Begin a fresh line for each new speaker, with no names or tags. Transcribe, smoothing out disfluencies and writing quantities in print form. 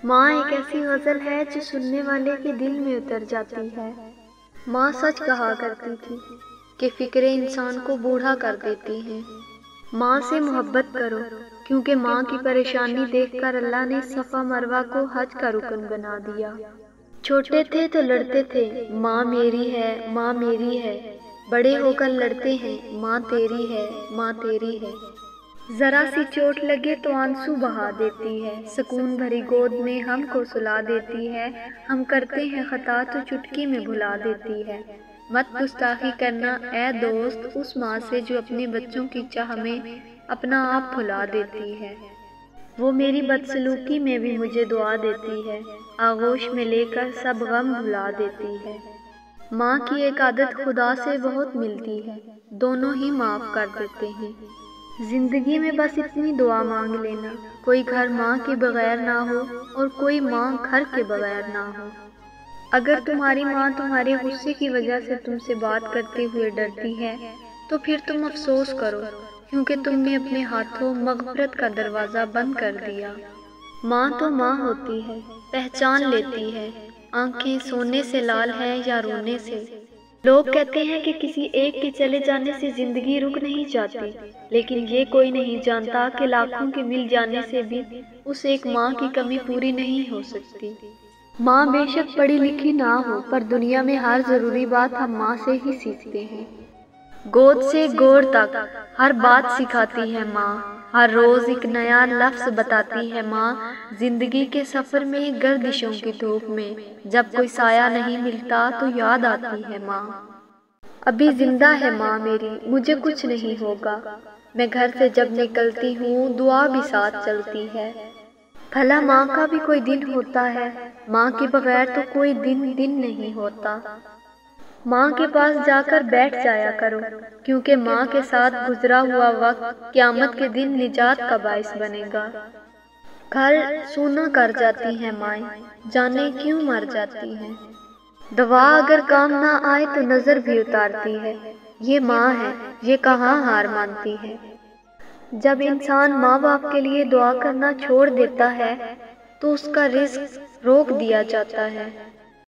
ماں ایک ایسی غزل ہے جو سننے والے کے دل میں اتر جاتی ہے۔ ماں سچ کہا کرتی تھی کہ فکریں انسان کو بوڑھا کر دیتی ہیں۔ ماں سے محبت کرو، کیونکہ ماں کی پریشانی دیکھ کر اللہ نے صفا مروہ کو حج کا رکن بنا دیا۔ چھوٹے تھے تو لڑتے تھے، ماں میری ہے، ماں میری ہے۔ بڑے ہو کر لڑتے ہیں، ماں تیری ہے، ماں تیری ہے۔ ذرا سی چوٹ لگے تو آنسو بہا دیتی ہے، سکون بھری گود میں ہم کو سلا دیتی ہے۔ ہم کرتے ہیں خطا تو چٹکی میں بھلا دیتی ہے۔ مت گستاخی کرنا اے دوست اس ماں سے جو اپنے بچوں کی چاہ میں اپنا آپ بھلا دیتی ہے۔ وہ میری بدسلوکی میں بھی مجھے دعا دیتی ہے، آغوش میں لے کر سب غم بھلا دیتی ہے۔ ماں کی ایک عادت خدا سے بہت ملتی ہے، دونوں ہی معاف کر دیتے ہیں۔ زندگی میں بس اتنی دعا مانگ لینا، کوئی گھر ماں کے بغیر نہ ہو اور کوئی ماں گھر کے بغیر نہ ہو۔ اگر تمہاری ماں تمہارے غصے کی وجہ سے تم سے بات کرتے ہوئے ڈرتی ہے تو پھر تم افسوس کرو، کیونکہ تم نے اپنے ہاتھوں مغفرت کا دروازہ بند کر دیا۔ ماں تو ماں ہوتی ہے، پہچان لیتی ہے، آنکھیں سونے سے لال ہیں یا رونے سے۔ لوگ کہتے ہیں کہ کسی ایک کے چلے جانے سے زندگی رک نہیں جاتی، لیکن یہ کوئی نہیں جانتا کہ لاکھوں کے مل جانے سے بھی اس ایک ماں کی کمی پوری نہیں ہو سکتی۔ ماں بے شک پڑھی لکھی نہ ہو، پر دنیا میں ہر ضروری بات ہم ماں سے ہی سیکھتے ہیں۔ گود سے گوڑ تک ہر بات سکھاتی ہے ماں، ہر روز ایک نیا لفظ بتاتی ہے ماں۔ زندگی کے سفر میں گردشوں کی دھوپ میں جب کوئی سایہ نہیں ملتا تو یاد آتی ہے ماں۔ ابھی زندہ ہے ماں میری، مجھے کچھ نہیں ہوگا، میں گھر سے جب نکلتی ہوں دعا بھی ساتھ چلتی ہے۔ بھلا ماں کا بھی کوئی دن ہوتا ہے، ماں کے بغیر تو کوئی دن نہیں ہوتا۔ ماں کے پاس جا کر بیٹھ جایا کرو، کیونکہ ماں کے ساتھ گزرا ہوا وقت قیامت کے دن نجات کا باعث بنے گا۔ گھر سونا کر جاتی ہیں مائیں، جانے کیوں مر جاتی ہیں۔ دوا اگر کام نہ آئے تو نظر بھی اتارتی ہے، یہ ماں ہے، یہ کہاں ہار مانتی ہے۔ جب انسان ماں باپ کے لیے دعا کرنا چھوڑ دیتا ہے تو اس کا رزق روک دیا جاتا ہے۔